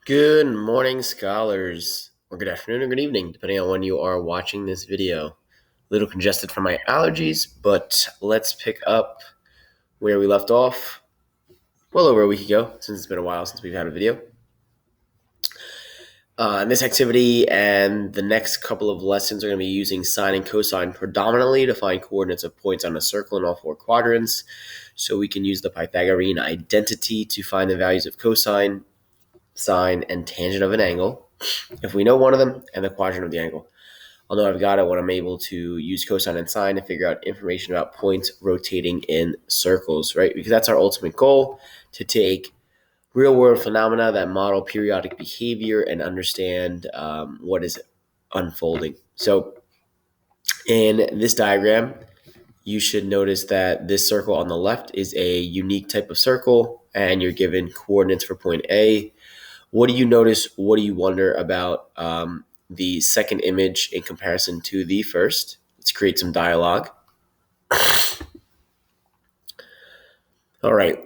Good morning, scholars, or good afternoon or good evening, depending on when you are watching this video. A little congested from my allergies, but let's pick up where we left off well over a week ago, since it's been a while since we've had a video. This activity and the next couple of lessons are going to be using sine and cosine predominantly to find coordinates of points on a circle in all four quadrants. So we can use the Pythagorean identity to find the values of cosine, sine, and tangent of an angle if we know one of them and the quadrant of the angle. I'll know I've got it when I'm able to use cosine and sine to figure out information about points rotating in circles, right? Because that's our ultimate goal, to take real world phenomena that model periodic behavior and understand what is unfolding. So in this diagram, you should notice that this circle on the left is a unique type of circle, and you're given coordinates for point A. What do you notice? What do you wonder about the second image in comparison to the first? Let's create some dialogue. All right,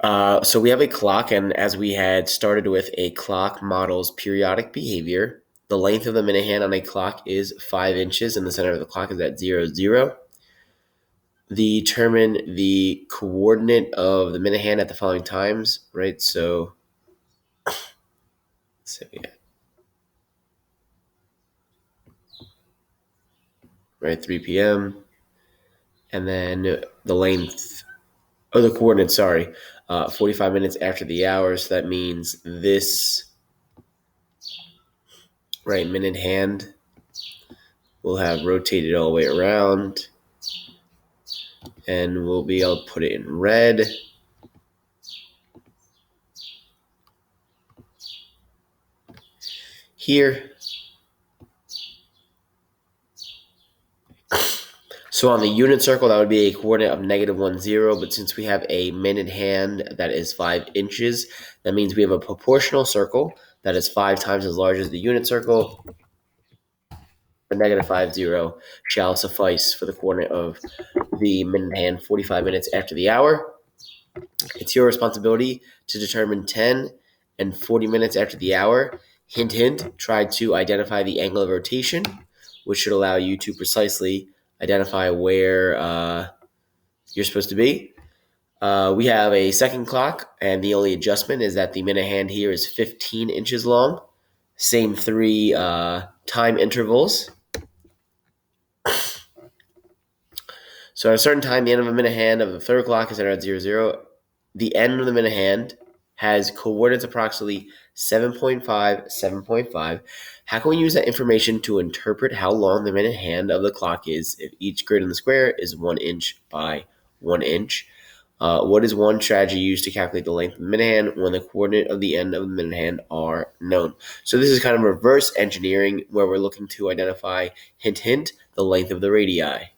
so we have a clock, and as we had started with, a clock models periodic behavior. The length of the minute hand on a clock is 5 inches, and the center of the clock is at 0, 0. Determine the coordinate of the minute hand at the following times, right? So yeah. Right, 3 p.m. And then the length, the coordinates, 45 minutes after the hour. So that means this, right, minute hand will have rotated all the way around. And we'll be able to put it in red. Here. So on the unit circle, that would be a coordinate of -1, 0. But since we have a minute hand that is 5 inches, that means we have a proportional circle that is 5 times as large as the unit circle. The -5, 0 shall suffice for the coordinate of the minute hand 45 minutes after the hour. It's your responsibility to determine 10 and 40 minutes after the hour. Hint, hint, try to identify the angle of rotation, which should allow you to precisely identify where you're supposed to be. We have a second clock, and the only adjustment is that the minute hand here is 15 inches long. Same 3 time intervals. So at a certain time, the end of a minute hand of the third clock is entered at 0, 0. The end of the minute hand has coordinates approximately 7.5, 7.5. How can we use that information to interpret how long the minute hand of the clock is if each grid in the square is 1 inch by 1 inch? What is one strategy used to calculate the length of the minute hand when the coordinate of the end of the minute hand are known? So this is kind of reverse engineering, where we're looking to identify, hint, hint, the length of the radii.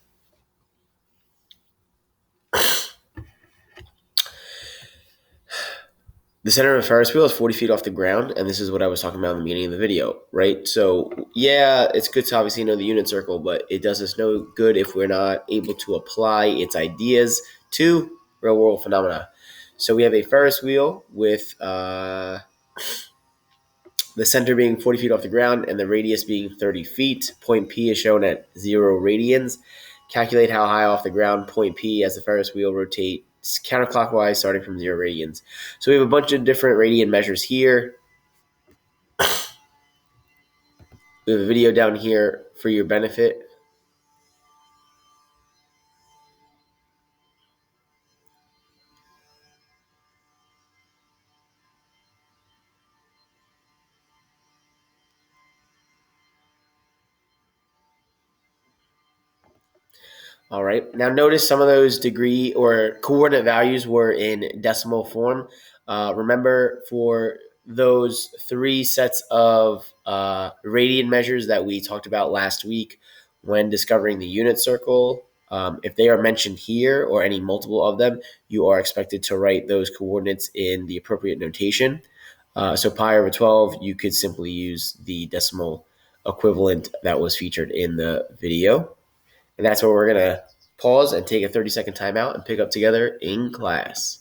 The center of a Ferris wheel is 40 feet off the ground, and this is what I was talking about in the beginning of the video, right? So, yeah, it's good to obviously know the unit circle, but it does us no good if we're not able to apply its ideas to real-world phenomena. So we have a Ferris wheel with the center being 40 feet off the ground and the radius being 30 feet. Point P is shown at 0 radians. Calculate how high off the ground point P as the Ferris wheel rotates counterclockwise starting from 0 radians. So we have a bunch of different radian measures here. We have a video down here for your benefit. All right. Now notice some of those degree or coordinate values were in decimal form. Remember, for those 3 sets of radian measures that we talked about last week when discovering the unit circle, if they are mentioned here or any multiple of them, you are expected to write those coordinates in the appropriate notation. So pi over 12, you could simply use the decimal equivalent that was featured in the video. And that's where we're going to pause and take a 30-second timeout and pick up together in class.